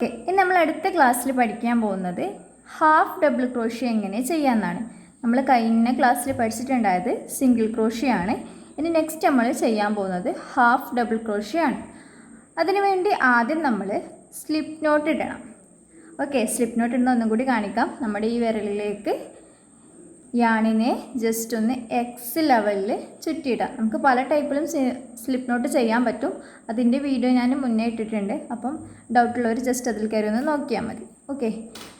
Okay, ഇനി നമ്മൾ അടുത്ത ക്ലാസ്സിൽ പഠിക്കാൻ പോകുന്നത് ഹാഫ് ഡബിൾ ക്രോഷ്യ എങ്ങനെ ചെയ്യാമെന്നാണ്. നമ്മൾ കഴിഞ്ഞ ക്ലാസ്സിൽ പഠിച്ചിട്ടുണ്ടായത് സിംഗിൾ ക്രോഷ്യ ആണ്. ഇനി നെക്സ്റ്റ് നമ്മൾ ചെയ്യാൻ പോകുന്നത് ഹാഫ് ഡബിൾ ക്രോഷ്യ ആണ്. അതിനുവേണ്ടി ആദ്യം നമ്മൾ സ്ലിപ്പ് നോട്ട് ഇടണം. ഓക്കെ, സ്ലിപ്പ് നോട്ട് ഇടുന്ന ഒന്നും കൂടി കാണിക്കാം. നമ്മുടെ ഈ വിരലിലേക്ക് യാണിനെ ജസ്റ്റ് ഒന്ന് എക്സ് ലെവലിൽ ചുറ്റിയിടാം. നമുക്ക് പല ടൈപ്പിലും സ്ലിപ്പ് നോട്ട് ചെയ്യാൻ പറ്റും. അതിൻ്റെ വീഡിയോ ഞാൻ മുന്നേ ഇട്ടിട്ടുണ്ട്. അപ്പം ഡൗട്ടുള്ളവർ ജസ്റ്റ് അതിൽ കയറി ഒന്ന് നോക്കിയാൽ മതി. ഓക്കെ,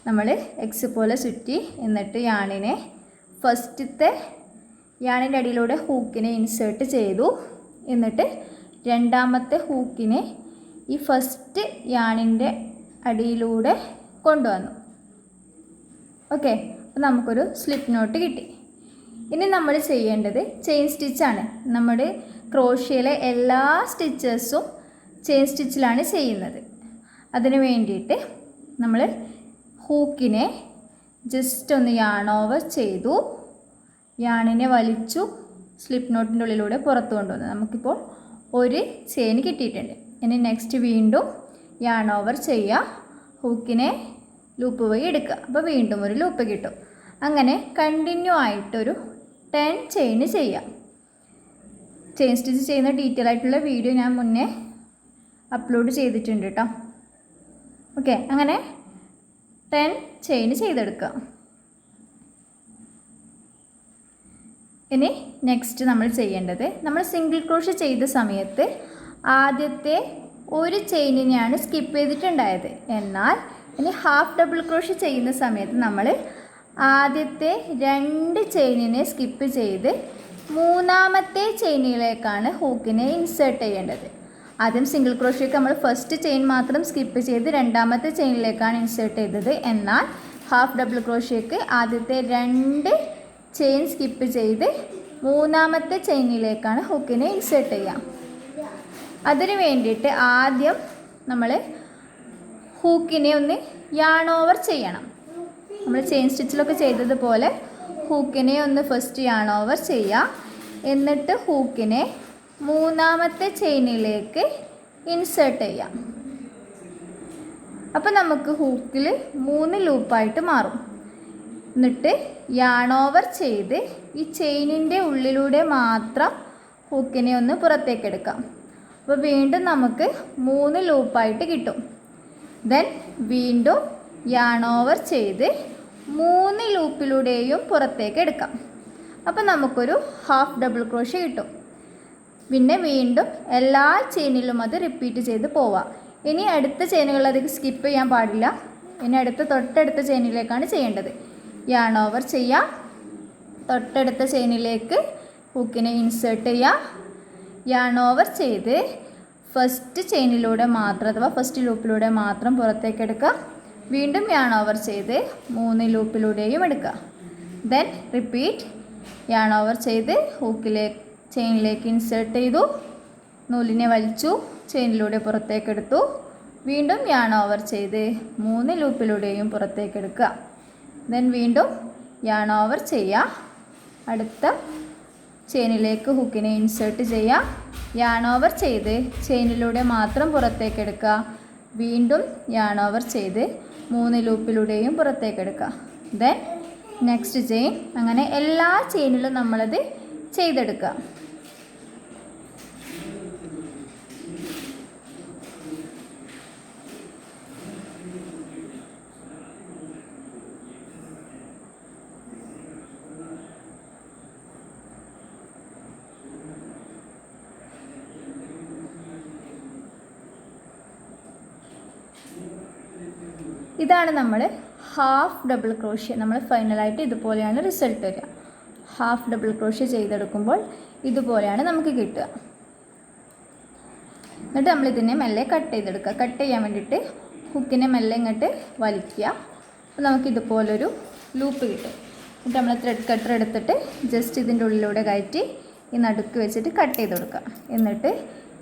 നമ്മൾ എക്സ് പോലെ ചുറ്റി എന്നിട്ട് യാണിനെ ഫസ്റ്റത്തെ യാണിൻ്റെ അടിയിലൂടെ ഹൂക്കിനെ ഇൻസേർട്ട് ചെയ്തു. എന്നിട്ട് രണ്ടാമത്തെ ഹൂക്കിനെ ഈ ഫസ്റ്റ് യാണിൻ്റെ അടിയിലൂടെ കൊണ്ടുവന്നു. ഓക്കെ, അപ്പോൾ നമുക്കൊരു സ്ലിപ്പ് നോട്ട് കിട്ടി. ഇനി നമ്മൾ ചെയ്യേണ്ടത് ചെയിൻ സ്റ്റിച്ചാണ്. നമ്മുടെ ക്രോഷ്യയിലെ എല്ലാ സ്റ്റിച്ചസും ചെയിൻ സ്റ്റിച്ചിലാണ് ചെയ്യുന്നത്. അതിന് വേണ്ടിയിട്ട് നമ്മൾ ഹൂക്കിനെ ജസ്റ്റ് ഒന്ന് യാൺ ഓവർ ചെയ്തു, യാണിനെ വലിച്ചു സ്ലിപ്പ് നോട്ടിൻ്റെ ഉള്ളിലൂടെ പുറത്തു കൊണ്ടുവന്നു. നമുക്കിപ്പോൾ ഒരു ചെയിൻ കിട്ടിയിട്ടുണ്ട്. ഇനി നെക്സ്റ്റ് വീണ്ടും യാൺ ഓവർ ചെയ്യുക, ഹൂക്കിനെ ലൂപ്പ് വഴി എടുക്കുക. അപ്പോൾ വീണ്ടും ഒരു ലൂപ്പ് കിട്ടും. അങ്ങനെ കണ്ടിന്യൂ ആയിട്ടൊരു 10 ചെയിൻ ചെയ്യാം. ചെയിൻ സ്റ്റിച്ച് ചെയ്യുന്ന ഡീറ്റെയിൽ ആയിട്ടുള്ള വീഡിയോ ഞാൻ മുന്നേ അപ്ലോഡ് ചെയ്തിട്ടുണ്ട് കേട്ടോ. ഓക്കെ, അങ്ങനെ 10 ചെയിൻ ചെയ്തെടുക്കുക. ഇനി നെക്സ്റ്റ് നമ്മൾ ചെയ്യേണ്ടത്, നമ്മൾ സിംഗിൾ ക്രോഷ്യ ചെയ്ത സമയത്ത് ആദ്യത്തെ ഒരു ചെയിനിനെയാണ് സ്കിപ്പ് ചെയ്തിട്ടുണ്ടായത്. എന്നാൽ ഇനി ഹാഫ് ഡബിൾ ക്രോഷ്യ ചെയ്യുന്ന സമയത്ത് നമ്മൾ ആദ്യത്തെ 2 ചെയിനിനെ സ്കിപ്പ് ചെയ്ത് മൂന്നാമത്തെ ചെയിനിലേക്കാണ് ഹൂക്കിനെ ഇൻസേർട്ട് ചെയ്യേണ്ടത്. ആദ്യം സിംഗിൾ ക്രോഷ്യക്ക് നമ്മൾ ഫസ്റ്റ് ചെയിൻ മാത്രം സ്കിപ്പ് ചെയ്ത് രണ്ടാമത്തെ ചെയിനിലേക്കാണ് ഇൻസേർട്ട് ചെയ്തത്. എന്നാൽ ഹാഫ് ഡബിൾ ക്രോഷ്യക്ക് ആദ്യത്തെ 2 ചെയിൻ സ്കിപ്പ് ചെയ്ത് മൂന്നാമത്തെ ചെയിനിലേക്കാണ് ഹൂക്കിനെ ഇൻസേർട്ട് ചെയ്യുക. അതിന് വേണ്ടിയിട്ട് ആദ്യം നമ്മൾ ഹൂക്കിനെ ഒന്ന് യാൺ ഓവർ ചെയ്യണം. നമ്മൾ ചെയിൻ സ്റ്റിച്ചിലൊക്കെ ചെയ്തതുപോലെ ഹൂക്കിനെ ഒന്ന് ഫസ്റ്റ് യാൺ ഓവർ ചെയ്യുക. എന്നിട്ട് ഹൂക്കിനെ മൂന്നാമത്തെ ചെയിനിലേക്ക് ഇൻസേർട്ട് ചെയ്യാം. അപ്പോൾ നമുക്ക് ഹൂക്കിൽ 3 ലൂപ്പായിട്ട് മാറും. എന്നിട്ട് യാൺ ഓവർ ചെയ്ത് ഈ ചെയിനിൻ്റെ ഉള്ളിലൂടെ മാത്രം ഹൂക്കിനെ ഒന്ന് പുറത്തേക്ക് എടുക്കാം. അപ്പോൾ വീണ്ടും നമുക്ക് 3 ലൂപ്പായിട്ട് കിട്ടും. ദെൻ വീണ്ടും യാൺ ഓവർ ചെയ്ത് 3 ലൂപ്പിലൂടെയും പുറത്തേക്ക് എടുക്കാം. അപ്പോൾ നമുക്കൊരു ഹാഫ് ഡബിൾ ക്രോഷ്യ കിട്ടും. പിന്നെ വീണ്ടും എല്ലാ ചെയിനിലും അത് റിപ്പീറ്റ് ചെയ്ത് പോവാം. ഇനി അടുത്ത ചെയിനുകൾ അതിൽ സ്കിപ്പ് ചെയ്യാൻ പാടില്ല. ഇനി തൊട്ടടുത്ത ചെയിനിലേക്കാണ് ചെയ്യേണ്ടത്. യാൺ ഓവർ ചെയ്യുക, തൊട്ടടുത്ത ചെയിനിലേക്ക് ഹൂക്കിനെ ഇൻസേർട്ട് ചെയ്യുക, യാൺ ഓവർ ചെയ്ത് ഫസ്റ്റ് ചെയിനിലൂടെ മാത്രം അഥവാ ഫസ്റ്റ് ലൂപ്പിലൂടെ മാത്രം പുറത്തേക്ക് എടുക്കുക. വീണ്ടും യാൺ ഓവർ ചെയ്ത് 3 ലൂപ്പിലൂടെയും എടുക്കുക. ദെൻ റിപ്പീറ്റ്, യാൺ ഓവർ ചെയ്ത് ചെയിനിലേക്ക് ഇൻസേർട്ട് ചെയ്തു, നൂലിനെ വലിച്ചു ചെയിനിലൂടെ പുറത്തേക്ക് എടുത്തു, വീണ്ടും യാൺ ഓവർ ചെയ്ത് 3 ലൂപ്പിലൂടെയും പുറത്തേക്ക് എടുക്കുക. ദെൻ വീണ്ടും യാൺ ഓവർ ചെയ്യുക, അടുത്ത ചെയിനിലേക്ക് ഹുക്കിനെ ഇൻസേർട്ട് ചെയ്യുക, യാൺ ഓവർ ചെയ്ത് ചെയിനിലൂടെ മാത്രം പുറത്തേക്ക് എടുക്കുക, വീണ്ടും യാൺ ഓവർ ചെയ്ത് 3 ലൂപ്പിലൂടെയും പുറത്തേക്ക് എടുക്കുക. Then next chain. അങ്ങനെ എല്ലാ ചെയിനിലും നമ്മളത് ചെയ്തെടുക്കുക. ഇതാണ് നമ്മൾ ഹാഫ് ഡബിൾ ക്രോഷ്യ. നമ്മൾ ഫൈനലായിട്ട് ഇതുപോലെയാണ് റിസൾട്ട് വരിക. ഹാഫ് ഡബിൾ ക്രോഷ്യ ചെയ്തെടുക്കുമ്പോൾ ഇതുപോലെയാണ് നമുക്ക് കിട്ടുക. എന്നിട്ട് നമ്മളിതിനെ മെല്ലെ കട്ട് ചെയ്തെടുക്കുക. കട്ട് ചെയ്യാൻ വേണ്ടിയിട്ട് ഹുക്കിനെ മെല്ലെ ഇങ്ങോട്ട് വലിക്കുക. അപ്പോൾ നമുക്കിതുപോലൊരു ലൂപ്പ് കിട്ടും. എന്നിട്ട് നമ്മൾ ത്രെഡ് കട്ടർ എടുത്തിട്ട് ജസ്റ്റ് ഇതിൻ്റെ ഉള്ളിലൂടെ കയറ്റി ഈ നടുക്ക് വെച്ചിട്ട് കട്ട് ചെയ്ത് കൊടുക്കുക. എന്നിട്ട്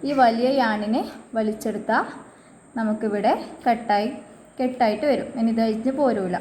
ഈ വലിയ യാണിനെ വലിച്ചെടുത്താൽ നമുക്കിവിടെ കെട്ടായിട്ട് വരും. ഇനി ഇത് അഴിഞ്ഞ് പോരൂല.